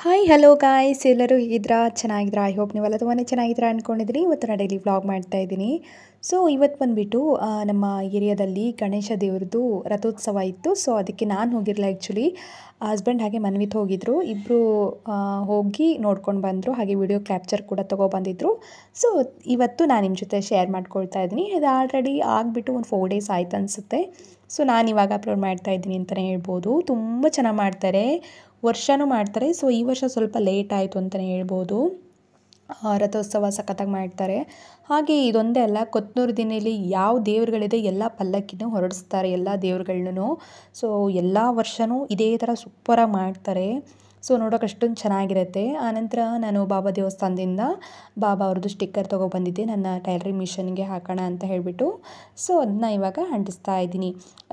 Hi hello guys ಎಲ್ಲರೂ ಹೇಗಿದ್ರಾ ಚೆನ್ನಾಗಿದ್ರಾ I hope ನೀವೆಲ್ಲ ತುಂಬಾ ಚೆನ್ನಾಗಿದ್ರಾ ಅಂದ್ಕೊಂಡಿದ್ದೀನಿ. ಇವತ್ತು ನಾನು ಡೈಲಿ ವ್ಲಾಗ್ ಮಾಡ್ತಾ ಇದ್ದೀನಿ. ಸೊ ಇವತ್ತು ಬಂದುಬಿಟ್ಟು ನಮ್ಮ ಏರಿಯಾದಲ್ಲಿ ಗಣೇಶ ದೇವ್ರದ್ದು ರಥೋತ್ಸವ ಇತ್ತು. ಸೊ ಅದಕ್ಕೆ ನಾನು ಹೋಗಿರಲಿಲ್ಲ ಆ್ಯಕ್ಚುಲಿ. ಹಸ್ಬೆಂಡ್ ಹಾಗೆ ಮನ್ವಿತ್ ಹೋಗಿದ್ದರು. ಇಬ್ಬರು ಹೋಗಿ ನೋಡ್ಕೊಂಡು ಬಂದರು, ಹಾಗೆ ವಿಡಿಯೋ ಕ್ಯಾಪ್ಚರ್ ಕೂಡ ತೊಗೊಬಂದಿದ್ರು. ಸೊ ಇವತ್ತು ನಾನು ನಿಮ್ಮ ಜೊತೆ ಶೇರ್ ಮಾಡ್ಕೊಳ್ತಾ ಇದ್ದೀನಿ. ಇದು ಆಲ್ರೆಡಿ ಆಗಿಬಿಟ್ಟು ಒಂದು 4 ಡೇಸ್ ಆಯ್ತು ಅನಿಸುತ್ತೆ. ಸೊ ನಾನು ಇವಾಗ ಅಪ್ಲೋಡ್ ಮಾಡ್ತಾ ಇದ್ದೀನಿ ಅಂತಲೇ ಹೇಳ್ಬೋದು. ತುಂಬ ಚೆನ್ನಾಗಿ ಮಾಡ್ತಾರೆ, ವರ್ಷವೂ ಮಾಡ್ತಾರೆ. ಸೊ ಈ ವರ್ಷ ಸ್ವಲ್ಪ ಲೇಟ್ ಆಯಿತು ಅಂತಲೇ ಹೇಳ್ಬೋದು. ರಥೋತ್ಸವ ಸಖತ್ತಾಗಿ ಮಾಡ್ತಾರೆ. ಹಾಗೆ ಇದೊಂದೇ ಅಲ್ಲ, ಕೊತ್ನೂರು ದಿನಲ್ಲಿ ಯಾವ ದೇವ್ರುಗಳಿದೆ ಎಲ್ಲ ಪಲ್ಲಕ್ಕಿನೂ ಹೊರಡಿಸ್ತಾರೆ, ಎಲ್ಲ ದೇವ್ರುಗಳ್ನೂ. ಸೊ ಎಲ್ಲ ವರ್ಷವೂ ಇದೇ ಥರ ಸೂಪರಾಗಿ ಮಾಡ್ತಾರೆ. ಸೊ ನೋಡೋಕೆ ಅಷ್ಟೊಂದು ಚೆನ್ನಾಗಿರುತ್ತೆ. ಆನಂತರ ನಾನು ಬಾಬಾ ದೇವಸ್ಥಾನದಿಂದ ಬಾಬಾ ಅವ್ರದ್ದು ಸ್ಟಿಕ್ಕರ್ ತೊಗೊಬಂದಿದ್ದೆ, ನನ್ನ ಟೈಲರಿಂಗ್ ಮಿಷನ್ಗೆ ಹಾಕೋಣ ಅಂತ ಹೇಳಿಬಿಟ್ಟು. ಸೊ ಅದನ್ನ ಇವಾಗ ಅಂಟಿಸ್ತಾ ಇದ್ದೀನಿ.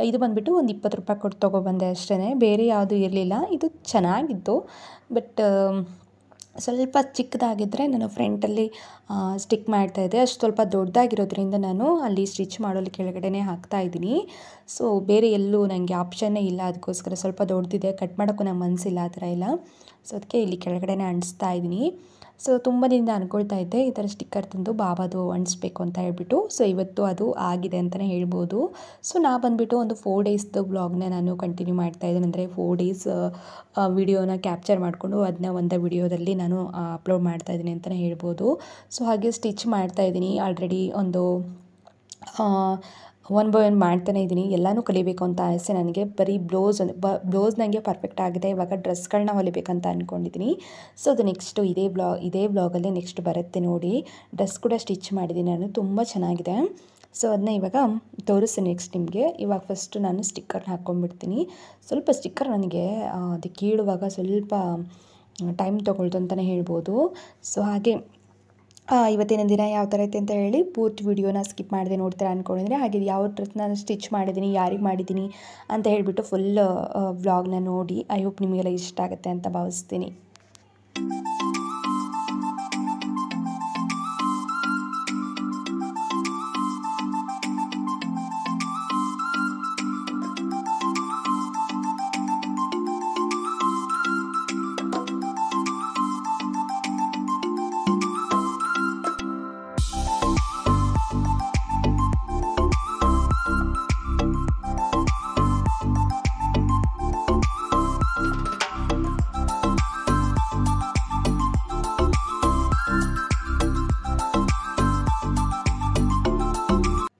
ಇದು ಬಂದುಬಿಟ್ಟು ಒಂದು 20 ರೂಪಾಯಿ ಕೊಟ್ಟು ತೊಗೊಬಂದೆ ಅಷ್ಟೇ, ಬೇರೆ ಯಾವುದೂ ಇರಲಿಲ್ಲ. ಇದು ಚೆನ್ನಾಗಿತ್ತು, ಬಟ್ ಸ್ವಲ್ಪ ಚಿಕ್ಕದಾಗಿದ್ದರೆ ನಾನು ಫ್ರಂಟಲ್ಲಿ ಸ್ಟಿಕ್ ಮಾಡ್ತಾಯಿದ್ದೆ. ಅಷ್ಟು ಸ್ವಲ್ಪ ದೊಡ್ಡದಾಗಿರೋದ್ರಿಂದ ನಾನು ಅಲ್ಲಿ ಸ್ಟಿಚ್ ಮಾಡಲು ಕೆಳಗಡೆ ಹಾಕ್ತಾಯಿದ್ದೀನಿ. ಸೊ ಬೇರೆ ಎಲ್ಲೂ ನನಗೆ ಆಪ್ಷನ್ನೇ ಇಲ್ಲ, ಅದಕ್ಕೋಸ್ಕರ ಸ್ವಲ್ಪ ದೊಡ್ಡದಿದೆ, ಕಟ್ ಮಾಡೋಕ್ಕೂ ನಂಗೆ ಮನಸ್ಸಿಲ್ಲ ಆ ಥರ ಎಲ್ಲ. ಸೊ ಅದಕ್ಕೆ ಇಲ್ಲಿ ಕೆಳಗಡೆ ಅಂಟಿಸ್ತಾ ಇದ್ದೀನಿ. ಸೊ ತುಂಬ ದಿನದಿಂದ ಅಂದ್ಕೊಳ್ತಾ ಇದ್ದೆ ಈ ಥರ ಸ್ಟಿಕ್ಕರ್ ತಂದು ಬಾಬಾದು ಅಂಟಿಸ್ಬೇಕು ಅಂತ ಹೇಳ್ಬಿಟ್ಟು. ಸೊ ಇವತ್ತು ಅದು ಆಗಿದೆ ಅಂತಲೇ ಹೇಳ್ಬೋದು. ಸೊ ನಾ ಬಂದುಬಿಟ್ಟು ಒಂದು 4 ಡೇಸ್ದು ವ್ಲಾಗ್ನ ನಾನು ಕಂಟಿನ್ಯೂ ಮಾಡ್ತಾಯಿದ್ದೀನಿ. ಅಂದರೆ 4 ಡೇಸ್ ವಿಡಿಯೋನ ಕ್ಯಾಪ್ಚರ್ ಮಾಡಿಕೊಂಡು ಅದನ್ನ ಒಂದು ವಿಡಿಯೋದಲ್ಲಿ ನಾನು ಅಪ್ಲೋಡ್ ಮಾಡ್ತಾಯಿದ್ದೀನಿ ಅಂತಲೇ ಹೇಳ್ಬೋದು. ಸೊ ಹಾಗೆ ಸ್ಟಿಚ್ ಮಾಡ್ತಾಯಿದ್ದೀನಿ. ಆಲ್ರೆಡಿ ಒಂದು 1 ಬೈ 1 ಮಾಡ್ತಾನೆ ಇದ್ದೀನಿ. ಎಲ್ಲನೂ ಕಲಿಬೇಕು ಅಂತ ಆಸೆ ನನಗೆ. ಬರೀ ಬ್ಲೌಸ್ ನನಗೆ ಪರ್ಫೆಕ್ಟ್ ಆಗಿದೆ. ಇವಾಗ ಡ್ರೆಸ್ಗಳನ್ನ ಹೊಲಿಬೇಕಂತ ಅಂದ್ಕೊಂಡಿದ್ದೀನಿ. ಸೊ ಅದು ನೆಕ್ಸ್ಟು ಇದೇ ಬ್ಲಾಗಲ್ಲಿ ನೆಕ್ಸ್ಟ್ ಬರುತ್ತೆ ನೋಡಿ. ಡ್ರೆಸ್ ಕೂಡ ಸ್ಟಿಚ್ ಮಾಡಿದ್ದೀನಿ ನಾನು, ತುಂಬ ಚೆನ್ನಾಗಿದೆ. ಸೊ ಅದನ್ನ ಇವಾಗ ತೋರಿಸ್ತೀನಿ ನೆಕ್ಸ್ಟ್ ನಿಮಗೆ. ಇವಾಗ ಫಸ್ಟು ನಾನು ಸ್ಟಿಕ್ಕರ್ನ ಹಾಕ್ಕೊಂಡ್ಬಿಡ್ತೀನಿ. ಸ್ವಲ್ಪ ಸ್ಟಿಕ್ಕರ್ ನನಗೆ ಅದಕ್ಕೆ ಇಡುವಾಗ ಸ್ವಲ್ಪ ಟೈಮ್ ತೊಗೊಳ್ತು ಅಂತಲೇ ಹೇಳ್ಬೋದು. ಸೊ ಹಾಗೆ ಇವತ್ತಿನ ದಿನ ಯಾವ ಥರ ಐತೆ ಅಂತ ಹೇಳಿ ಪೂರ್ತಿ ವಿಡಿಯೋನ ಸ್ಕಿಪ್ ಮಾಡಿದೆ ನೋಡ್ತೀರಾ ಅಂದ್ಕೊಂಡಿದ್ರೆ. ಹಾಗೆ ಯಾವ ಡ್ರೆಸ್ ನಾನು ಸ್ಟಿಚ್ ಮಾಡಿದ್ದೀನಿ, ಯಾರಿಗೆ ಮಾಡಿದ್ದೀನಿ ಅಂತ ಹೇಳಿಬಿಟ್ಟು ಫುಲ್ ವ್ಲಾಗ್ನ ನೋಡಿ. ಐ ಹೋಪ್ ನಿಮಗೆಲ್ಲ ಇಷ್ಟ ಆಗುತ್ತೆ ಅಂತ ಭಾವಿಸ್ತೀನಿ.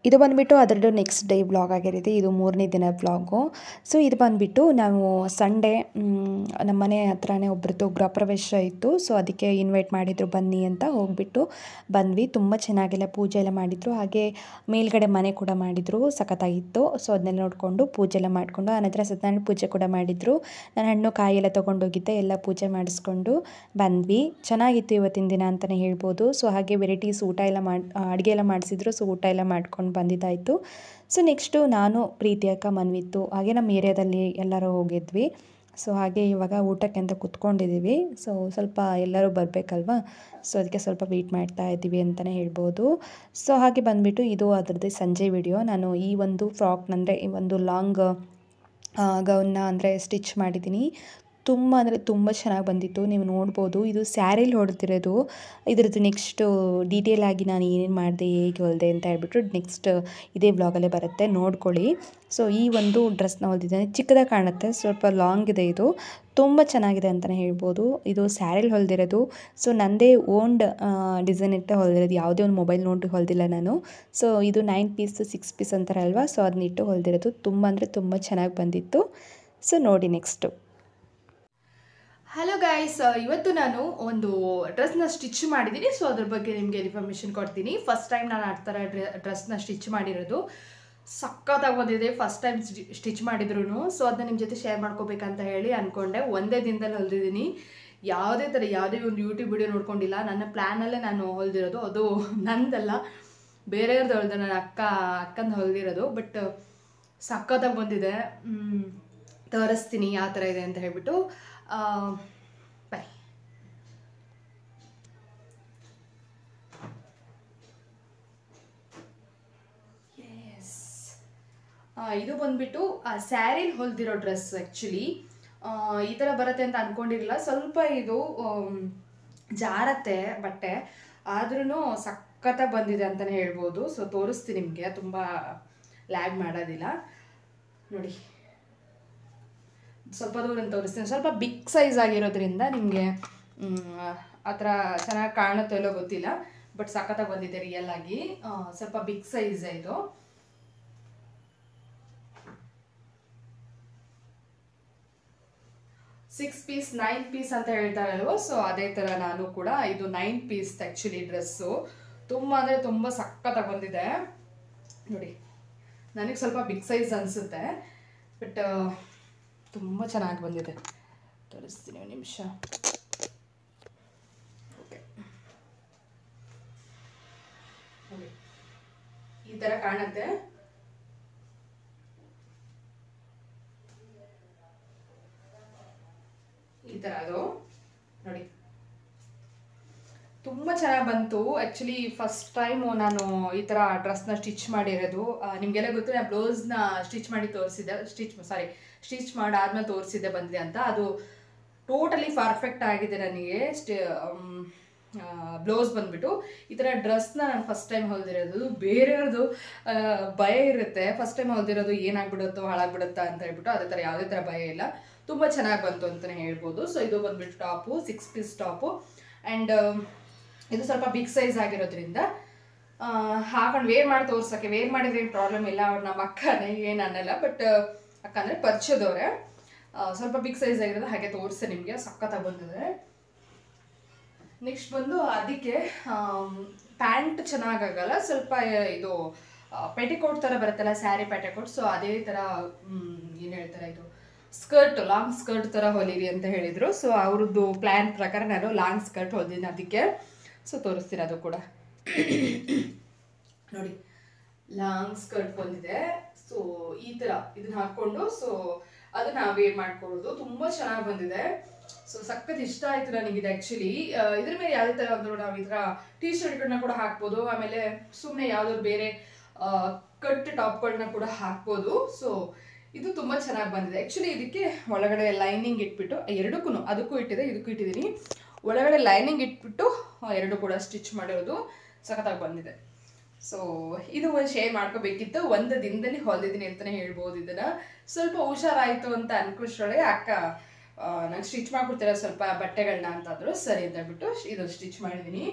ಇದು ಬಂದುಬಿಟ್ಟು ಅದರದ್ದು ನೆಕ್ಸ್ಟ್ ಡೇ ವ್ಲಾಗ್ ಆಗಿರುತ್ತೆ. ಇದು 3ನೇ ದಿನ ವ್ಲಾಗು. ಸೊ ಇದು ಬಂದುಬಿಟ್ಟು ನಾವು ಸಂಡೇ ನಮ್ಮ ಮನೆ ಹತ್ರನೇ ಒಬ್ರದ್ದು ಗೃಹಪ್ರವೇಶ ಇತ್ತು. ಸೊ ಅದಕ್ಕೆ ಇನ್ವೈಟ್ ಮಾಡಿದರು ಬನ್ನಿ ಅಂತ, ಹೋಗಿಬಿಟ್ಟು ಬಂದ್ವಿ. ತುಂಬ ಚೆನ್ನಾಗೆಲ್ಲ ಪೂಜೆ ಎಲ್ಲ ಮಾಡಿದರು. ಹಾಗೆ ಮೇಲ್ಗಡೆ ಮನೆ ಕೂಡ ಮಾಡಿದರು, ಸಖತ್ತಾಗಿತ್ತು. ಸೊ ಅದನ್ನೆಲ್ಲ ನೋಡಿಕೊಂಡು ಪೂಜೆ ಎಲ್ಲ ಮಾಡಿಕೊಂಡು ಆನಂತರ ಸತ್ಯನಾರಾಯಣ ಪೂಜೆ ಕೂಡ ಮಾಡಿದರು. ನಾನು ಹಣ್ಣು ಕಾಯಿ ಎಲ್ಲ ತೊಗೊಂಡೋಗಿದ್ದೆ, ಎಲ್ಲ ಪೂಜೆ ಮಾಡಿಸ್ಕೊಂಡು ಬಂದ್ವಿ. ಚೆನ್ನಾಗಿತ್ತು ಇವತ್ತಿನ ದಿನ ಅಂತಲೇ ಹೇಳ್ಬೋದು. ಸೊ ಹಾಗೆ ವೆರೈಟೀಸ್ ಅಡುಗೆ ಎಲ್ಲ ಮಾಡಿಸಿದ್ರು. ಸೊ ಊಟ ಎಲ್ಲ ಮಾಡ್ಕೊಂಡು ಬಂದಿದ್ದಾಯಿತು. ಸೊ ನೆಕ್ಸ್ಟು ನಾನು ಪ್ರೀತಿ ಅಕ್ಕ, ಮನ್ವಿತ್ತು, ಹಾಗೆ ನಮ್ಮ ಏರಿಯಾದಲ್ಲಿ ಎಲ್ಲರೂ ಹೋಗಿದ್ವಿ. ಸೊ ಹಾಗೆ ಇವಾಗ ಊಟಕ್ಕೆ ಅಂತ ಕುತ್ಕೊಂಡಿದ್ದೀವಿ. ಸೊ ಸ್ವಲ್ಪ ಎಲ್ಲರೂ ಬರಬೇಕಲ್ವ, ಸೊ ಅದಕ್ಕೆ ಸ್ವಲ್ಪ ವೆಯ್ಟ್ ಮಾಡ್ತಾ ಇದ್ದೀವಿ ಅಂತಲೇ ಹೇಳ್ಬೋದು. ಸೊ ಹಾಗೆ ಬಂದುಬಿಟ್ಟು ಇದು ಅದರದ್ದೇ ಸಂಜೆ ವಿಡಿಯೋ. ನಾನು ಈ ಒಂದು ಫ್ರಾಕ್ನಂದರೆ ಈ ಒಂದು ಲಾಂಗ್ ಗೌನ್ನ ಅಂದರೆ ಸ್ಟಿಚ್ ಮಾಡಿದ್ದೀನಿ. ತುಂಬ ಅಂದರೆ ತುಂಬ ಚೆನ್ನಾಗಿ ಬಂದಿತ್ತು, ನೀವು ನೋಡ್ಬೋದು. ಇದು ಸ್ಯಾರಿಲಿ ಹೊಡೆದಿರೋದು. ಇದ್ರದ್ದು ನೆಕ್ಸ್ಟು ಡೀಟೇಲ್ ಆಗಿ ನಾನು ಏನೇನು ಮಾಡಿದೆ, ಹೇಗೆ ಹೊಲಿದೆ ಅಂತ ಹೇಳ್ಬಿಟ್ಟು ನೆಕ್ಸ್ಟ್ ಇದೇ ವ್ಲಾಗಲ್ಲೇ ಬರುತ್ತೆ, ನೋಡ್ಕೊಳ್ಳಿ. ಸೊ ಈ ಒಂದು ಡ್ರೆಸ್ನ ಹೊಲಿದಿದ್ದೇನೆ, ಚಿಕ್ಕದಾಗಿ ಕಾಣುತ್ತೆ, ಸ್ವಲ್ಪ ಲಾಂಗ್ ಇದೆ. ಇದು ತುಂಬ ಚೆನ್ನಾಗಿದೆ ಅಂತಲೇ ಹೇಳ್ಬೋದು. ಇದು ಸ್ಯಾರಿಲಿ ಹೊಲಿದಿರೋದು. ಸೊ ನನ್ನದೇ ಓನ್ಡ್ ಡಿಸೈನ್ ಇಟ್ಟು ಹೊಲಿದಿರೋದು, ಯಾವುದೇ ಒಂದು ಮೊಬೈಲ್ ನೋಡಿ ಹೊಲಿದಿಲ್ಲ ನಾನು. ಸೊ ಇದು 9 ಪೀಸ್ 6 ಪೀಸ್ ಅಂತಾರಲ್ವ, ಸೊ ಅದನ್ನಿಟ್ಟು ಹೊಲಿದಿರೋದು. ತುಂಬ ಅಂದರೆ ತುಂಬ ಚೆನ್ನಾಗಿ ಬಂದಿತ್ತು. ಸೊ ನೋಡಿ ನೆಕ್ಸ್ಟು. ಹಲೋ ಗೈಸ್, ಇವತ್ತು ನಾನು ಒಂದು ಡ್ರೆಸ್ನ ಸ್ಟಿಚ್ ಮಾಡಿದ್ದೀನಿ. ಸೊ ಅದ್ರ ಬಗ್ಗೆ ನಿಮಗೆ ಇನ್ಫಾರ್ಮೇಷನ್ ಕೊಡ್ತೀನಿ. ಫಸ್ಟ್ ಟೈಮ್ ನಾನು ಆ ಥರ ಡ್ರೆಸ್ನ ಸ್ಟಿಚ್ ಮಾಡಿರೋದು. ಸಖತ್ತಾಗಿ ಬಂದಿದೆ, ಫಸ್ಟ್ ಟೈಮ್ ಸ್ಟಿಚ್ ಮಾಡಿದ್ರು. ಸೊ ಅದನ್ನ ನಿಮ್ಮ ಜೊತೆ ಶೇರ್ ಮಾಡ್ಕೋಬೇಕಂತ ಹೇಳಿ ಅಂದ್ಕೊಂಡೆ. ಒಂದೇ ದಿನದಲ್ಲಿ ಹೊಲಿದಿದ್ದೀನಿ. ಯಾವುದೇ ಒಂದು ಯೂಟ್ಯೂಬ್ ವಿಡಿಯೋ ನೋಡ್ಕೊಂಡಿಲ್ಲ. ನನ್ನ ಪ್ಲ್ಯಾನಲ್ಲೇ ನಾನು ಹೊಲಿದಿರೋದು. ಅದು ನಂದಲ್ಲ, ಬೇರೆಯವ್ರದ್ದು ಹೊಲಿದೆ, ನನ್ನ ಅಕ್ಕಂದು ಹೊಲಿದಿರೋದು. ಬಟ್ ಸಖತ್ತಾಗಿ ಬಂದಿದೆ. ತೋರಿಸ್ತೀನಿ ಯಾವ ಥರ ಇದೆ ಅಂತ ಹೇಳ್ಬಿಟ್ಟು. ಬೈ. ಎಸ್, ಇದು ಬಂದುಬಿಟ್ಟು ಸ್ಯಾರಿಲಿ ಹೊಲಿದಿರೋ ಡ್ರೆಸ್. ಆ್ಯಕ್ಚುಲಿ ಈ ಥರ ಬರುತ್ತೆ ಅಂತ ಅಂದ್ಕೊಂಡಿರಲಿಲ್ಲ. ಸ್ವಲ್ಪ ಇದು ಜಾರತ್ತೆ ಬಟ್ಟೆ, ಆದ್ರೂ ಸಖತ್ತಾಗಿ ಬಂದಿದೆ ಅಂತಲೇ ಹೇಳ್ಬೋದು. ಸೊ ತೋರಿಸ್ತೀನಿ ನಿಮಗೆ, ತುಂಬ ಲ್ಯಾಗ್ ಮಾಡೋದಿಲ್ಲ ನೋಡಿ. ಸ್ವಲ್ಪ ದೂರ ತೋರಿಸ್ತೀನಿ. ಸ್ವಲ್ಪ ಬಿಗ್ ಸೈಜ್ ಆಗಿರೋದ್ರಿಂದ ನಿಮಗೆ ಆ ಥರ ಚೆನ್ನಾಗಿ ಕಾಣುತ್ತೋ ಇಲ್ಲೋ ಗೊತ್ತಿಲ್ಲ, ಬಟ್ ಸಖತ್ತಾಗಿ ಬಂದಿದೆ ರಿಯಲ್ ಆಗಿ. ಸ್ವಲ್ಪ ಬಿಗ್ ಸೈಜ್ ಇದು. ಸಿಕ್ಸ್ ಪೀಸ್ 9 ಪೀಸ್ ಅಂತ ಹೇಳ್ತಾರಲ್ವ, ಸೊ ಅದೇ ಥರ ನಾನು ಕೂಡ ಇದು 9 ಪೀಸ್ ಆ್ಯಕ್ಚುಲಿ ಡ್ರೆಸ್ಸು. ತುಂಬ ಅಂದರೆ ತುಂಬ ಸಖತ್ತಾಗಿ ಬಂದಿದೆ ನೋಡಿ. ನನಗೆ ಸ್ವಲ್ಪ ಬಿಗ್ ಸೈಜ್ ಅನಿಸುತ್ತೆ, ಬಟ್ ತುಂಬ ಚೆನ್ನಾಗಿ ಬಂದಿದೆ. ತೋರಿಸ್ತೀನಿ ಒಂದು ನಿಮಿಷ. ಓಕೆ, ಈ ಥರ ಕಾಣುತ್ತೆ. ಈ ಥರ ಅದು ನೋಡಿ, ತುಂಬ ಚೆನ್ನಾಗಿ ಬಂತು. ಆ್ಯಕ್ಚುಲಿ ಫಸ್ಟ್ ಟೈಮು ನಾನು ಈ ಥರ ಡ್ರೆಸ್ನ ಸ್ಟಿಚ್ ಮಾಡಿರೋದು. ನಿಮಗೆಲ್ಲ ಗೊತ್ತು, ನಾನು ಬ್ಲೌಸ್ನ ಸ್ಟಿಚ್ ಮಾಡಿ ತೋರಿಸಿದ್ದೆ, ಸ್ಟಿಚ್ ಮಾಡಾದ್ಮೇಲೆ ತೋರಿಸಿದ್ದೆ ಬಂದಿದೆ ಅಂತ. ಅದು ಟೋಟಲಿ ಪರ್ಫೆಕ್ಟ್ ಆಗಿದೆ ನನಗೆ. ಬ್ಲೌಸ್ ಬಂದ್ಬಿಟ್ಟು ಈ ಥರ ಡ್ರೆಸ್ನ ನಾನು ಫಸ್ಟ್ ಟೈಮ್ ಹೊಲ್ದಿರೋದು. ಬೇರೆಯವ್ರದ್ದು ಭಯ ಇರುತ್ತೆ, ಫಸ್ಟ್ ಟೈಮ್ ಹೊಲ್ದಿರೋದು ಏನಾಗ್ಬಿಡುತ್ತೋ ಹಾಳಾಗ್ಬಿಡುತ್ತಾ ಅಂತ ಹೇಳ್ಬಿಟ್ಟು. ಅದೇ ಥರ ಯಾವುದೇ ಥರ ಭಯ ಇಲ್ಲ, ತುಂಬ ಚೆನ್ನಾಗಿ ಬಂತು ಅಂತಲೇ ಹೇಳ್ಬೋದು. ಸೊ ಇದು ಬಂದ್ಬಿಟ್ಟು ಟಾಪು, 6 ಪೀಸ್ ಟಾಪು. ಆ್ಯಂಡ್ ಇದು ಸ್ವಲ್ಪ ಬಿಗ್ ಸೈಜ್ ಆಗಿರೋದ್ರಿಂದ ಹಾಕೊಂಡು ವೇರ್ ಮಾಡಿ ತೋರ್ಸೋಕ್ಕೆ, ವೇರ್ ಮಾಡಿದ್ರೆ ಏನು ಪ್ರಾಬ್ಲಮ್ ಇಲ್ಲ. ಅವ್ರು ನಮ್ಮ ಅಕ್ಕನೇ, ಏನು ಅನ್ನಲ್ಲ, ಬಟ್ ಅಕ್ಕ ಅಂದರೆ ಪರಿಚಯದವ್ರೆ. ಸ್ವಲ್ಪ ಬಿಗ್ ಸೈಜ್ ಆಗಿರೋದು, ಹಾಗೆ ತೋರಿಸೆ ನಿಮಗೆ, ಸಖತ್ತಾಗಿ ಬಂದಿದೆ. ನೆಕ್ಸ್ಟ್ ಬಂದು ಅದಕ್ಕೆ ಪ್ಯಾಂಟ್ ಚೆನ್ನಾಗಾಗಲ್ಲ, ಸ್ವಲ್ಪ ಇದು ಪೆಟಿಕೋಟ್ ಥರ ಬರುತ್ತಲ್ಲ, ಸ್ಯಾರಿ ಪೆಟಿಕೋಟ್. ಸೊ ಅದೇ ಥರ ಏನು ಹೇಳ್ತಾರೆ, ಇದು ಸ್ಕರ್ಟ್, ಲಾಂಗ್ ಸ್ಕರ್ಟ್ ಥರ ಹೊಲಿರಿ ಅಂತ ಹೇಳಿದರು. ಸೊ ಅವ್ರದ್ದು ಪ್ಲ್ಯಾನ್ ಪ್ರಕಾರ ನಾನು ಲಾಂಗ್ ಸ್ಕರ್ಟ್ ಹೊಲಿದ್ದೀನಿ ಅದಕ್ಕೆ. ಸೊ ತೋರಿಸ್ತೀನಿ ಅದು ಕೂಡ ನೋಡಿ. ಲಾಂಗ್ ಸ್ಕರ್ಟ್ ಬಂದಿದೆ. ಸೊ ಈ ಥರ ಇದನ್ನ ಹಾಕ್ಕೊಂಡು ಸೊ ಅದನ್ನ ವೇರ್ ಮಾಡ್ಕೊಳ್ಳೋದು. ತುಂಬ ಚೆನ್ನಾಗಿ ಬಂದಿದೆ. ಸೊ ಸಖತ್ ಇಷ್ಟ ಆಯಿತು ನನಗಿದೆ ಆ್ಯಕ್ಚುಲಿ. ಇದ್ರ ಮೇಲೆ ಯಾವುದೇ ಥರ ಅಂದರೂ ನಾವು ಈ ಥರ ಟೀ ಶರ್ಟ್ಗಳನ್ನ ಕೂಡ ಹಾಕ್ಬೋದು, ಆಮೇಲೆ ಸುಮ್ಮನೆ ಯಾವುದಾದ್ರು ಬೇರೆ ಕಟ್ ಟಾಪ್ಗಳನ್ನ ಕೂಡ ಹಾಕ್ಬೋದು. ಸೊ ಇದು ತುಂಬ ಚೆನ್ನಾಗಿ ಬಂದಿದೆ ಆ್ಯಕ್ಚುಲಿ. ಇದಕ್ಕೆ ಒಳಗಡೆ ಲೈನಿಂಗ್ ಇಟ್ಬಿಟ್ಟು, ಎರಡಕ್ಕೂ, ಅದಕ್ಕೂ ಇಟ್ಟಿದೆ, ಇದಕ್ಕೂ ಇಟ್ಟಿದ್ದೀನಿ, ಒಳಗಡೆ ಲೈನಿಂಗ್ ಇಟ್ಬಿಟ್ಟು ಎರಡು ಕೂಡ ಸ್ಟಿಚ್ ಮಾಡಿರೋದು ಸಖತ್ತಾಗಿ ಬಂದಿದೆ. ಸೊ ಇದು ಒಂದು ಶೇರ್ ಮಾಡ್ಕೋಬೇಕಿತ್ತು. ಒಂದು ದಿನದಲ್ಲಿ ಹೊಲಿದ್ದೀನಿ ಅಂತಲೇ ಹೇಳ್ಬೋದು. ಇದನ್ನು ಸ್ವಲ್ಪ ಹುಷಾರಾಯಿತು ಅಂತ ಅನ್ಕೋಷ್ಟೊಳಗೆ ಅಕ್ಕ ನಂಗೆ ಸ್ಟಿಚ್ ಮಾಡ್ಕೊಡ್ತೀರ ಸ್ವಲ್ಪ ಬಟ್ಟೆಗಳನ್ನ ಅಂತಂದರು. ಸರಿ ಅಂತ ಹೇಳ್ಬಿಟ್ಟು ಇದನ್ನು ಸ್ಟಿಚ್ ಮಾಡಿದ್ದೀನಿ.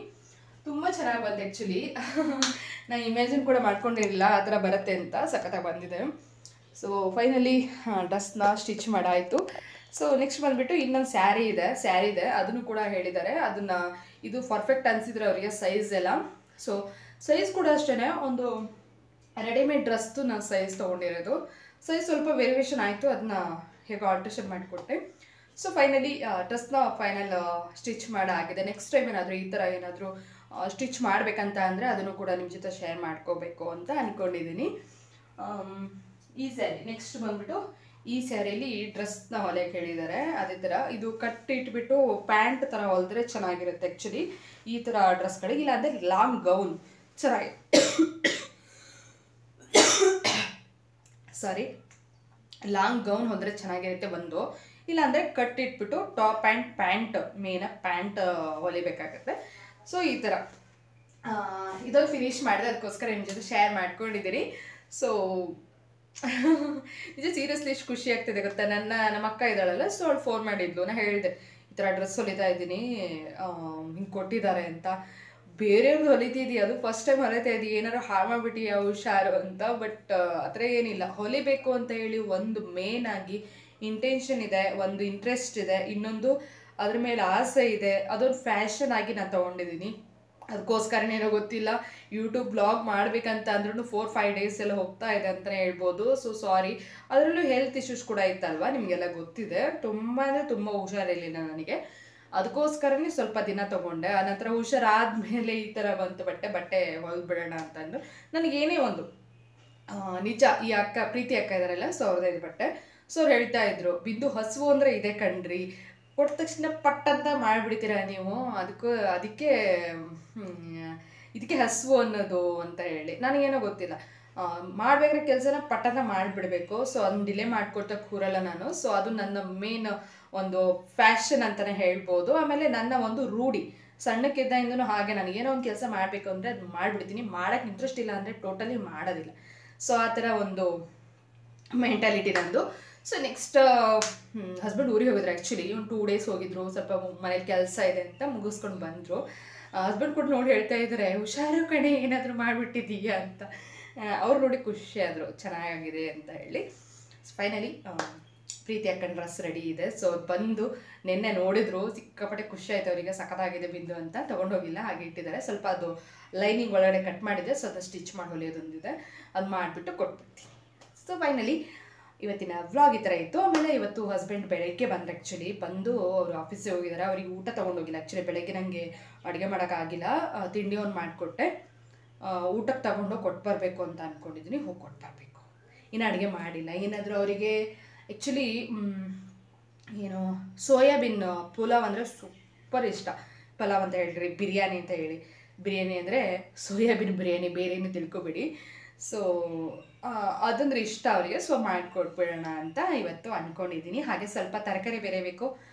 ತುಂಬ ಚೆನ್ನಾಗಿ ಬಂತು ಆ್ಯಕ್ಚುಲಿ. ನಾನು ಇಮ್ಯಾಜಿನ್ ಕೂಡ ಮಾಡ್ಕೊಂಡಿರಲಿಲ್ಲ ಆ ಥರ ಬರುತ್ತೆ ಅಂತ. ಸಖತ್ತಾಗಿ ಬಂದಿದೆ. ಸೊ ಫೈನಲಿ ಡ್ರೆಸ್ನ ಸ್ಟಿಚ್ ಮಾಡಾಯಿತು. ಸೊ ನೆಕ್ಸ್ಟ್ ಬಂದುಬಿಟ್ಟು ಇನ್ನೊಂದು ಸ್ಯಾರಿ ಇದೆ, ಅದನ್ನು ಕೂಡ ಹೇಳಿದ್ದಾರೆ. ಅದನ್ನು ಇದು ಪರ್ಫೆಕ್ಟ್ ಅನಿಸಿದ್ರೆ ಅವರಿಗೆ ಸೈಜ್ ಎಲ್ಲ. ಸೊ ಸೈಜ್ ಕೂಡ ಅಷ್ಟೇ, ಒಂದು ರೆಡಿಮೇಡ್ ಡ್ರೆಸ್ದು ನಾನು ಸೈಜ್ ತೊಗೊಂಡಿರೋದು. ಸೈಜ್ ಸ್ವಲ್ಪ ವೇರಿಯೇಷನ್ ಆಯಿತು, ಅದನ್ನ ಹೇಗೆ ಆಲ್ಟ್ರೇಷನ್ ಮಾಡಿಕೊಟ್ಟೆ. ಸೊ ಫೈನಲಿ ಡ್ರೆಸ್ನ ಫೈನಲ್ ಸ್ಟಿಚ್ ಮಾಡಾಗಿದೆ. ನೆಕ್ಸ್ಟ್ ಟೈಮ್ ಏನಾದರೂ ಈ ಥರ ಏನಾದರೂ ಸ್ಟಿಚ್ ಮಾಡಬೇಕಂತ ಅಂದರೆ ಅದನ್ನು ಕೂಡ ನಿಮ್ಮ ಜೊತೆ ಶೇರ್ ಮಾಡ್ಕೋಬೇಕು ಅಂತ ಅಂದ್ಕೊಂಡಿದ್ದೀನಿ. ಈ ಸ್ಯಾರಿ ನೆಕ್ಸ್ಟ್ ಬಂದುಬಿಟ್ಟು ಈ ಸ್ಯಾರಿಯಲ್ಲಿ ಡ್ರೆಸ್ನ ಹೊಲಿಯಕ್ಕೆ ಹೇಳಿದ್ದಾರೆ. ಅದೇ ಥರ ಇದು ಕಟ್ ಇಟ್ಬಿಟ್ಟು ಪ್ಯಾಂಟ್ ಥರ ಹೊಲಿದ್ರೆ ಚೆನ್ನಾಗಿರುತ್ತೆ ಆ್ಯಕ್ಚುಲಿ ಈ ಥರ ಡ್ರೆಸ್ಗಳಿಗೆ. ಇಲ್ಲಾಂದರೆ ಲಾಂಗ್ ಗೌನ್ ಚೆನ್ನಾಗಿ ಲಾಂಗ್ ಗೌನ್ ಹೊಲಿದ್ರೆ ಚೆನ್ನಾಗಿರುತ್ತೆ ಒಂದು. ಇಲ್ಲಾಂದರೆ ಕಟ್ ಇಟ್ಬಿಟ್ಟು ಟಾಪ್ ಆ್ಯಂಡ್ ಪ್ಯಾಂಟ್ ಹೊಲಿಬೇಕಾಗತ್ತೆ. ಸೊ ಈ ಥರ ಇದೊಂದು ಫಿನಿಶ್ ಮಾಡಿದೆ, ಅದಕ್ಕೋಸ್ಕರ ನಿಮ್ಮ ಜೊತೆ ಶೇರ್ ಮಾಡ್ಕೊಂಡಿದ್ದೀರಿ. ಸೊ ನಿಜ ಸೀರಿಯಸ್ಲಿ ಎಷ್ಟು ಖುಷಿ ಆಗ್ತಿದೆ ಗೊತ್ತಾ. ನಮ್ಮ ಅಕ್ಕ ಇದ್ದಾಳಲ್ಲ, ಸೊ ಅವಳು ಫೋನ್ ಮಾಡಿದ್ಲು. ನಾನು ಹೇಳಿದೆ ಈ ಥರ ಡ್ರೆಸ್ ಹೊಲಿತಾ ಇದ್ದೀನಿ, ಹಿಂಗೆ ಕೊಟ್ಟಿದ್ದಾರೆ ಅಂತ. ಬೇರೆಯವ್ರದ್ದು ಹೊಲಿತಿದ್ದೀವಿ, ಅದು ಫಸ್ಟ್ ಟೈಮ್ ಹೊಲಿತಾ ಇದ್ದೀವಿ, ಏನಾದ್ರು ಹಾಳು ಮಾಡಿಬಿಟ್ಟಿಯಾ ಹುಷಾರು ಅಂತ. ಬಟ್ ಆ ಥರ ಏನಿಲ್ಲ, ಹೊಲಿಬೇಕು ಅಂತ ಹೇಳಿ ಒಂದು ಮೇನ್ ಆಗಿ ಇಂಟೆನ್ಷನ್ ಇದೆ, ಒಂದು ಇಂಟ್ರೆಸ್ಟ್ ಇದೆ, ಇನ್ನೊಂದು ಅದ್ರ ಮೇಲೆ ಆಸೆ ಇದೆ. ಅದೊಂದು ಫ್ಯಾಷನ್ ಆಗಿ ನಾನು ತೊಗೊಂಡಿದ್ದೀನಿ. ಅದಕ್ಕೋಸ್ಕರನೇನೋ ಗೊತ್ತಿಲ್ಲ, ಯೂಟ್ಯೂಬ್ ಬ್ಲಾಗ್ ಮಾಡಬೇಕಂತ ಅಂದ್ರೂ 4-5 ಡೇಸ್ ಎಲ್ಲ ಹೋಗ್ತಾ ಇದೆ ಅಂತಲೇ ಹೇಳ್ಬೋದು. So sorry. ಅದರಲ್ಲೂ ಹೆಲ್ತ್ ಇಶ್ಯೂಸ್ ಕೂಡ ಇತ್ತಲ್ವ, ನಿಮಗೆಲ್ಲ ಗೊತ್ತಿದೆ. ತುಂಬ ಅಂದರೆ ತುಂಬ ಹುಷಾರಿರಲಿಲ್ಲ ನನಗೆ, ಅದಕ್ಕೋಸ್ಕರನೇ ಸ್ವಲ್ಪ ದಿನ ತೊಗೊಂಡೆ. ಆನಂತರ ಹುಷಾರಾದ್ಮೇಲೆ ಈ ಥರ ಬಂತು ಬಟ್ಟೆ ಹೊಲ್ಬಿಡೋಣ ಅಂತಂದು ನನಗೇನೇ ಒಂದು ನಿಜ. ಈ ಅಕ್ಕ ಪ್ರೀತಿ ಅಕ್ಕ ಇದ್ದಾರಲ್ಲ, ಸೊ ಅವ್ರದ್ದು ಬಟ್ಟೆ. ಸೊ ಅವ್ರು ಹೇಳ್ತಾ ಇದ್ರು, ಬಿಂದು ಹಸುವು ಅಂದರೆ ಇದೆ ಕಣ್ರಿ, ಕೊಟ್ಟ ತಕ್ಷಣ ಪಟ್ ಅಂತ ಮಾಡಿಬಿಡ್ತೀರ ನೀವು, ಅದಕ್ಕೆ ಹಸುವು ಅನ್ನೋದು ಅಂತ ಹೇಳಿ. ನನಗೇನೋ ಗೊತ್ತಿಲ್ಲ, ಮಾಡಬೇಕಾದ್ರೆ ಕೆಲಸನ ಪಟ್ಟನ ಮಾಡಿಬಿಡಬೇಕು. ಸೊ ಅದನ್ನ ಡಿಲೇ ಮಾಡ್ಕೊಳ್ತಾ ಕೂರಲ್ಲ ನಾನು. ಸೊ ಅದು ನನ್ನ ಮೇನ್ ಒಂದು ಫ್ಯಾಷನ್ ಅಂತಲೇ ಹೇಳ್ಬೋದು. ಆಮೇಲೆ ನನ್ನ ಒಂದು ರೂಢಿ, ಸಣ್ಣಕ್ಕಿದ್ದಾಯಿಂದನೂ ಹಾಗೆ ನನಗೇನೋ ಒಂದು ಕೆಲಸ ಮಾಡಬೇಕು ಅಂದರೆ ಅದು ಮಾಡಿಬಿಡ್ತೀನಿ. ಮಾಡೋಕ್ಕೆ ಇಂಟ್ರೆಸ್ಟ್ ಇಲ್ಲ ಅಂದರೆ ಟೋಟಲಿ ಮಾಡೋದಿಲ್ಲ. ಸೊ ಆ ಥರ ಒಂದು ಮೆಂಟಾಲಿಟಿ ನಂದು. ಸೊ ನೆಕ್ಸ್ಟ್ ಹಸ್ಬೆಂಡ್ ಊರಿಗೆ ಹೋಗಿದ್ರು. ಆ್ಯಕ್ಚುಲಿ ಒಂದು 2 days ಹೋಗಿದ್ರು. ಸ್ವಲ್ಪ ಮನೇಲಿ ಕೆಲಸ ಇದೆ ಅಂತ ಮುಗಿಸ್ಕೊಂಡು ಬಂದರು. ಹಸ್ಬೆಂಡ್ ಕೂಡ ನೋಡಿ ಹೇಳ್ತಾ ಇದ್ದಾರೆ, ಹುಷಾರು ಕಣೆ ಏನಾದರೂ ಮಾಡಿಬಿಟ್ಟಿದ್ದೀಯಾ ಅಂತ. ಅವ್ರು ನೋಡಿ ಖುಷಿಯಾದರು, ಚೆನ್ನಾಗಿದೆ ಅಂತ ಹೇಳಿ. ಫೈನಲಿ ಪ್ರೀತಿ ಅಕ್ಕನ ಡ್ರೆಸ್ ರೆಡಿ ಇದೆ. ಸೊ ಬಂದು ನಿನ್ನೆ ನೋಡಿದ್ರು, ಸಿಕ್ಕಾಪಟ್ಟೆ ಖುಷಿ ಆಯ್ತು ಅವರಿಗೆ. ಸಖತ್ತಾಗಿದೆ ಬಿಂದು ಅಂತ. ತೊಗೊಂಡೋಗಿಲ್ಲ, ಹಾಗೆ ಇಟ್ಟಿದ್ದಾರೆ. ಸ್ವಲ್ಪ ಅದು ಲೈನಿಂಗ್ ಒಳಗಡೆ ಕಟ್ ಮಾಡಿದೆ, ಸೊ ಅದು ಸ್ಟಿಚ್ ಮಾಡಿ ಹೊಲಿಯೋದೊಂದಿದೆ, ಅದು ಮಾಡಿಬಿಟ್ಟು ಕೊಟ್ಬಿಡ್ತೀನಿ. ಸೊ ಫೈನಲಿ ಇವತ್ತಿನ ವ್ಲಾಗ್ ಈ ಥರ ಇತ್ತು. ಆಮೇಲೆ ಇವತ್ತು ಹಸ್ಬೆಂಡ್ ಬೆಳಗ್ಗೆ ಬಂದರು. ಆ್ಯಕ್ಚುಲಿ ಬಂದು ಅವರು ಆಫೀಸಿಗೆ ಹೋಗಿದ್ದಾರೆ. ಅವರಿಗೆ ಊಟ ತೊಗೊಂಡೋಗಿಲ್ಲ. ಆ್ಯಕ್ಚುಲಿ ಬೆಳಗ್ಗೆ ನನಗೆ ಅಡುಗೆ ಮಾಡೋಕ್ಕಾಗಿಲ್ಲ, ತಿಂಡಿ ಒಂದು ಮಾಡಿಕೊಟ್ಟೆ. ಊಟಕ್ಕೆ ತೊಗೊಂಡೋಗಿ ಕೊಟ್ಟು ಬರಬೇಕು ಅಂತ ಅಂದ್ಕೊಂಡಿದ್ದೀನಿ. ಹೋಗಿ ಕೊಟ್ಟು ಬರಬೇಕು. ಇನ್ನು ಅಡುಗೆ ಮಾಡಿಲ್ಲ. ಏನಾದರೂ ಅವರಿಗೆ ಆ್ಯಕ್ಚುಲಿ ಏನು ಸೋಯಾಬೀನ್ ಪುಲಾವ್ ಅಂದರೆ ಸೂಪರ್ ಇಷ್ಟ. ಪಲಾವ್ ಅಂತ ಹೇಳ್ರಿ, ಬಿರಿಯಾನಿ ಅಂತ ಹೇಳಿ. ಬಿರಿಯಾನಿ ಅಂದರೆ ಸೋಯಾಬೀನ್ ಬಿರಿಯಾನಿ, ಬೇರೇನು ತಿಳ್ಕೊಬೇಡಿ. ಸೊ ಅದಂದ್ರೆ ಇಷ್ಟ ಅವರಿಗೆ. ಸೊ ಮಾಡಿಕೊಟ್ಬಿಡೋಣ ಅಂತ ಇವತ್ತು ಅಂದ್ಕೊಂಡಿದ್ದೀನಿ. ಹಾಗೆ ಸ್ವಲ್ಪ ತರಕಾರಿ ಬೇರೆ ಬೇಕು.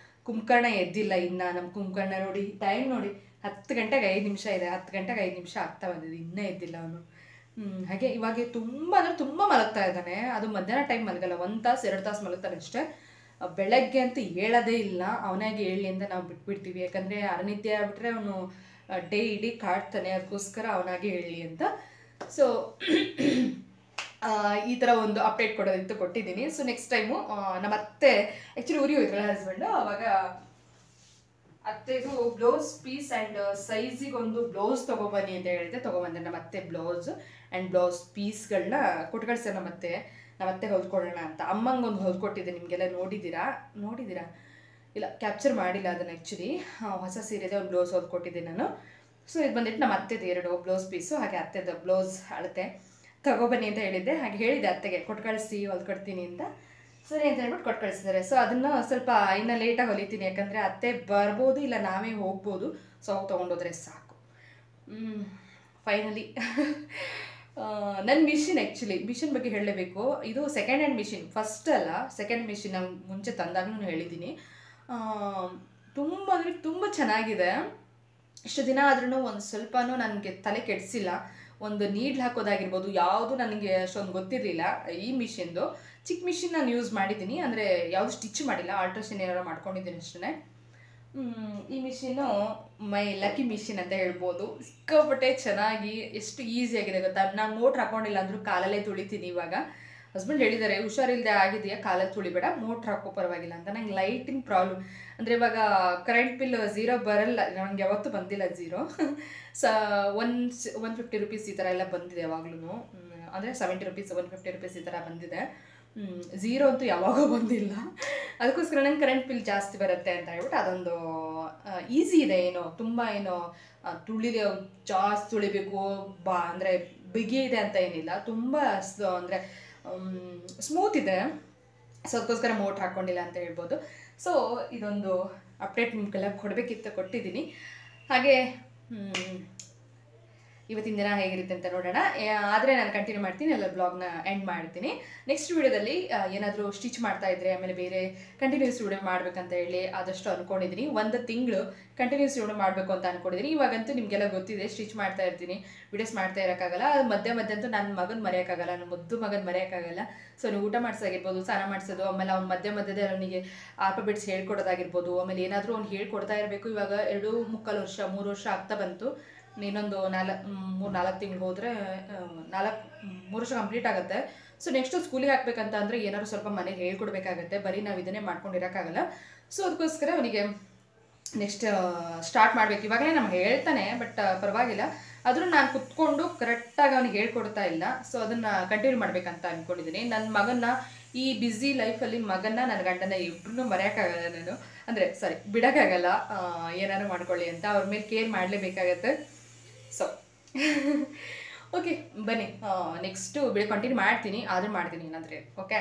ಕುಂಭಕರ್ಣ ಎದ್ದಿಲ್ಲ ಇನ್ನು. ನಮ್ಮ ಕುಂಭಕರ್ಣ ನೋಡಿ, ಟೈಮ್ ನೋಡಿ, 10 ಗಂಟೆಗೆ 5 ನಿಮಿಷ ಇದೆ. 10 ಗಂಟೆಗೆ 5 ನಿಮಿಷ ಆಗ್ತಾ ಬಂದಿದೆ, ಇನ್ನೂ ಎದ್ದಿಲ್ಲ ಅವನು. ಹಾಗೆ ಇವಾಗ ತುಂಬ ಅಂದರೆ ತುಂಬ ಮಲಗ್ತಾ ಇದ್ದಾನೆ. ಅದು ಮಧ್ಯಾಹ್ನ ಟೈಮ್ ಮಲಗಲ್ಲ, 1 ತಾಸು 2 ತಾಸು ಮಲಗ್ತಾನೆ ಅಷ್ಟೇ. ಬೆಳಗ್ಗೆ ಅಂತೂ ಹೇಳೋದೇ ಇಲ್ಲ. ಅವನಾಗಿ ಹೇಳಿ ಅಂತ ನಾವು ಬಿಟ್ಬಿಡ್ತೀವಿ. ಯಾಕಂದರೆ ಅರನಿದ್ದೆ ಆಗ್ಬಿಟ್ರೆ ಅವನು ಡೇ ಇಡೀ ಕಾಡ್ತಾನೆ. ಅದಕ್ಕೋಸ್ಕರ ಅವನಾಗಿ ಹೇಳಿ ಅಂತ. ಸೊ ಈ ಥರ ಒಂದು ಅಪ್ಡೇಟ್ ಕೊಡೋದಿತ್ತು, ಕೊಟ್ಟಿದ್ದೀನಿ. ಸೊ ನೆಕ್ಸ್ಟ್ ಟೈಮು ನಮ್ಮ ಅತ್ತೆ ಆ್ಯಕ್ಚುಲಿ ಊರಿಗೆ ಹೋಯ್ತಲ್ಲ ಹಸ್ಬೆಂಡು, ಅವಾಗ ಅತ್ತೆಗೂ ಬ್ಲೌಸ್ ಪೀಸ್ ಆ್ಯಂಡ್ ಸೈಜಿಗೆ ಒಂದು ಬ್ಲೌಸ್ ತೊಗೊಬನ್ನಿ ಅಂತ ಹೇಳಿದೆ. ತೊಗೊಬಂದೆ. ನಮ್ಮ ಅತ್ತೆ ಬ್ಲೌಸ್ ಆ್ಯಂಡ್ ಬ್ಲೌಸ್ ಪೀಸ್ಗಳನ್ನ ಕೊಟ್ಕಳ್ಸ ನಮ್ಮ ಅತ್ತೆ ಹೊಲ್ಕೊಳ್ಳೋಣ ಅಂತ. ಅಮ್ಮಂಗೆ ಒಂದು ಹೊಲ್ಕೊಟ್ಟಿದ್ದೆ, ನಿಮಗೆಲ್ಲ ನೋಡಿದ್ದೀರಾ ಇಲ್ಲ, ಕ್ಯಾಪ್ಚರ್ ಮಾಡಿಲ್ಲ ಅದನ್ನು. ಆ್ಯಕ್ಚುಲಿ ಹೊಸ ಸೀರೆದೆ ಒಂದು ಬ್ಲೌಸ್ ಹೊಲ್ಕೊಟ್ಟಿದ್ದೆ ನಾನು. ಸೊ ಇದು ಬಂದಿಟ್ಟು ನಮ್ಮ ಅತ್ತೆದು 2 ಬ್ಲೌಸ್ ಪೀಸು, ಹಾಗೆ ಅತ್ತೆದು ಬ್ಲೌಸ್ ಅಳತೆ ತಗೊಬನ್ನಿ ಅಂತ ಹೇಳಿದ್ದೆ. ಹಾಗೆ ಹೇಳಿದೆ ಅತ್ತೆಗೆ, ಕೊಟ್ಟು ಕಳಿಸಿ ಹೊಲ್ಕೊಡ್ತೀನಿ ಅಂತ. ಸರಿ ಅಂತ ಹೇಳ್ಬಿಟ್ಟು ಕೊಟ್ಟು ಕಳಿಸಿದ್ದಾರೆ. ಸೊ ಅದನ್ನು ಸ್ವಲ್ಪ ಇನ್ನೂ ಲೇಟಾಗಿ ಹೊಲಿತೀನಿ, ಯಾಕಂದರೆ ಅತ್ತೆ ಬರ್ಬೋದು, ಇಲ್ಲ ನಾವೇ ಹೋಗ್ಬೋದು. ಸೊ ಅವು ತೊಗೊಂಡೋದ್ರೆ ಸಾಕು. ಫೈನಲಿ ನನ್ನ ಮಿಷಿನ್, ಆ್ಯಕ್ಚುಲಿ ಮಿಷಿನ್ ಬಗ್ಗೆ ಹೇಳಲೇಬೇಕು. ಇದು ಸೆಕೆಂಡ್ ಹ್ಯಾಂಡ್ ಮಿಷಿನ್, ಫಸ್ಟ್ ಅಲ್ಲ, ಸೆಕೆಂಡ್ ಮಿಷಿನ್. ನಾನು ಮುಂಚೆ ತಂದಾಗಲೂ ಹೇಳಿದ್ದೀನಿ. ತುಂಬ ಅಂದರೆ ತುಂಬ ಚೆನ್ನಾಗಿದೆ. ಇಷ್ಟು ದಿನ ಆದ್ರೂ ಒಂದು ಸ್ವಲ್ಪನೂ ನನಗೆ ತಲೆ ಕೆಡಿಸಿಲ್ಲ. ಒಂದು ನೀಡ್ಲ್ ಹಾಕೋದಾಗಿರ್ಬೋದು, ಯಾವುದು ನನಗೆ ಅಷ್ಟೊಂದು ಗೊತ್ತಿರಲಿಲ್ಲ. ಈ ಮಿಷಿನ್ದು ಚಿಕ್ಕ ಮಿಷಿನ್ ನಾನು ಯೂಸ್ ಮಾಡಿದ್ದೀನಿ, ಅಂದರೆ ಯಾವುದು ಸ್ಟಿಚ್ ಮಾಡಿಲ್ಲ, ಆಲ್ಟ್ರೇಷನ್ ಏನಾರು ಮಾಡ್ಕೊಂಡಿದ್ದೀನಿ ಅಷ್ಟೇ. ಈ ಮಿಷಿನ್ನು ಮೈ ಲಕ್ಕಿ ಮಿಷಿನ್ ಅಂತ ಹೇಳ್ಬೋದು. ಸಿಕ್ಕಾಪಟ್ಟೆ ಚೆನ್ನಾಗಿ ಎಷ್ಟು ಈಸಿಯಾಗಿದೆ ಗೊತ್ತಾ. ನಾನು ಮೋಟ್ರ್ ಹಾಕ್ಕೊಂಡಿಲ್ಲ ಅಂದರೂ ಕಾಲಲ್ಲೇ ತುಳಿತೀನಿ ಇವಾಗ. ಹಸ್ಬೆಂಡ್ ಹೇಳಿದ್ದಾರೆ, ಹುಷಾರಿಲ್ಲದೆ ಆಗಿದೆಯಾ, ಕಾಲಲ್ಲಿ ತುಳಿಬೇಡ, ಮೋಟ್ರ್ ಹಾಕೋ ಪರವಾಗಿಲ್ಲ ಅಂತ. ನಂಗೆ ಲೈಟಿಂಗ್ ಪ್ರಾಬ್ಲಮ್ ಅಂದರೆ ಇವಾಗ ಕರೆಂಟ್ ಬಿಲ್ 0 ಬರಲ್ಲ, ನನಗೆ ಯಾವತ್ತೂ ಬಂದಿಲ್ಲ 0. $150 ಈ ಥರ ಎಲ್ಲ ಬಂದಿದೆ ಯಾವಾಗ್ಲೂ. ಅಂದರೆ 70 ರೂಪೀಸ್, $150 ಈ ಥರ ಬಂದಿದೆ. 0 ಅಂತೂ ಯಾವಾಗೋ ಬಂದಿಲ್ಲ. ಅದಕ್ಕೋಸ್ಕರ ನಂಗೆ ಕರೆಂಟ್ ಬಿಲ್ ಜಾಸ್ತಿ ಬರುತ್ತೆ ಅಂತ ಹೇಳ್ಬಿಟ್ಟು ಅದೊಂದು ಈಸಿ ಇದೆ. ಏನೋ ತುಂಬ ಏನೋ ಜಾಸ್ತಿ ತುಳಿಬೇಕು ಅಂದರೆ ಬಿಗಿ ಇದೆ ಅಂತ ಏನಿಲ್ಲ, ತುಂಬ ಅಂದರೆ ಸ್ಮೂತ್ ಇದೆ. ಸೊ ಅದಕ್ಕೋಸ್ಕರ ಮೋಟ್ರ್ ಹಾಕ್ಕೊಂಡಿಲ್ಲ ಅಂತ ಹೇಳ್ಬೋದು. ಸೊ ಇದೊಂದು ಅಪ್ಡೇಟ್ ನಿಮ್ಗೆಲ್ಲ ಕೊಡಬೇಕಿತ್ತು, ಕೊಟ್ಟಿದ್ದೀನಿ. ಹಾಗೆ ಇವತ್ತಿನ ದಿನ ಹೇಗಿರುತ್ತೆ ಅಂತ ನೋಡೋಣ. ಆದರೆ ನಾನು ಕಂಟಿನ್ಯೂ ಮಾಡ್ತೀನಿ, ಎಲ್ಲ ಬ್ಲಾಗ್ನ ಎಂಡ್ ಮಾಡ್ತೀನಿ. ನೆಕ್ಸ್ಟ್ ವೀಡಿಯೋದಲ್ಲಿ ಏನಾದರೂ ಸ್ಟಿಚ್ ಮಾಡ್ತಾ ಇದ್ದರೆ, ಆಮೇಲೆ ಬೇರೆ ಕಂಟಿನ್ಯೂಸ್ ವೀಡಿಯೋ ಮಾಡಬೇಕಂತ ಹೇಳಿ ಆದಷ್ಟು ಅಂದ್ಕೊಂಡಿದ್ದೀನಿ. 1 ತಿಂಗಳು ಕಂಟಿನ್ಯೂಸ್ ವೀಡಿಯೋ ಮಾಡಬೇಕು ಅಂತ ಅಂದ್ಕೊಂಡಿದ್ದೀನಿ. ಇವಾಗಂತೂ ನಿಮಗೆಲ್ಲ ಗೊತ್ತಿದೆ, ಸ್ಟಿಚ್ ಮಾಡ್ತಾ ಇರ್ತೀನಿ, ವೀಡಿಯೋಸ್ ಮಾಡ್ತಾ ಇರೋಕ್ಕಾಗಲ್ಲ. ಮಧ್ಯೆ ಅಂತೂ ನನ್ನ ಮಗನ ಮರೆಯೋಕ್ಕಾಗಲ್ಲ, ನನ್ನ ಮುದ್ದು ಮಗನ ಮರೆಯೋಕ್ಕಾಗಲ್ಲ. ಸೊ ನೀವು ಊಟ ಮಾಡಿಸೋಗಿರ್ಬೋದು, ಸ್ನಾನ ಮಾಡಿಸೋದು, ಆಮೇಲೆ ಅವ್ನು ಮಧ್ಯದಲ್ಲಿ ಅವನಿಗೆ ಆಲ್ಫಾಬೆಟ್ಸ್ ಹೇಳ್ಕೊಡೋದಾಗಿರ್ಬೋದು, ಆಮೇಲೆ ಏನಾದರೂ ಅವ್ನು ಹೇಳ್ಕೊಡ್ತಾ ಇರಬೇಕು. ಇವಾಗ 2.25 ವರ್ಷ 3 ವರ್ಷ ಆಗ್ತಾ ಬಂತು. ಇನ್ನೊಂದು 3-4 ತಿಂಗಳು ಹೋದರೆ 3 ವರ್ಷ ಕಂಪ್ಲೀಟ್ ಆಗುತ್ತೆ. ಸೊ ನೆಕ್ಸ್ಟು ಸ್ಕೂಲಿಗೆ ಹಾಕ್ಬೇಕಂತ ಅಂದರೆ ಏನಾದ್ರು ಸ್ವಲ್ಪ ಮನೇಲಿ ಹೇಳ್ಕೊಡ್ಬೇಕಾಗತ್ತೆ, ಬರೀ ನಾವು ಇದನ್ನೇ ಮಾಡ್ಕೊಂಡಿರೋಕ್ಕಾಗಲ್ಲ. ಸೊ ಅದಕ್ಕೋಸ್ಕರ ಅವನಿಗೆ ನೆಕ್ಸ್ಟ್ ಸ್ಟಾರ್ಟ್ ಮಾಡಬೇಕು. ಇವಾಗಲೇ ನಮ್ಗೆ ಹೇಳ್ತಾನೆ, ಬಟ್ ಪರವಾಗಿಲ್ಲ, ಆದರೂ ನಾನು ಕುತ್ಕೊಂಡು ಕರೆಕ್ಟಾಗಿ ಅವನಿಗೆ ಹೇಳ್ಕೊಡ್ತಾ ಇಲ್ಲ. ಸೊ ಅದನ್ನು ಕಂಟಿನ್ಯೂ ಮಾಡಬೇಕಂತ ಅಂದ್ಕೊಂಡಿದ್ದೀನಿ. ನನ್ನ ಮಗನ್ನ ಈ ಬ್ಯುಸಿ ಲೈಫಲ್ಲಿ ನನ್ನ ಗಂಡನ ಇಬ್ಬರೂ ಮರೆಯೋಕ್ಕಾಗಲ್ಲ ನಾನು, ಅಂದರೆ ಬಿಡೋಕ್ಕಾಗಲ್ಲ. ಏನಾದ್ರು ಮಾಡ್ಕೊಳ್ಳಿ ಅಂತ ಅವ್ರ ಮೇಲೆ ಕೇರ್ ಮಾಡಲೇಬೇಕಾಗತ್ತೆ. ಸೊ ಓಕೆ, ಬನ್ನಿ ನೆಕ್ಸ್ಟು ವಿಡಿಯೋ ಕಂಟಿನ್ಯೂ ಮಾಡ್ತೀನಿ, ಆದರೂ ಮಾಡ್ತೀನಿ ಏನಂದರೆ. ಓಕೆ.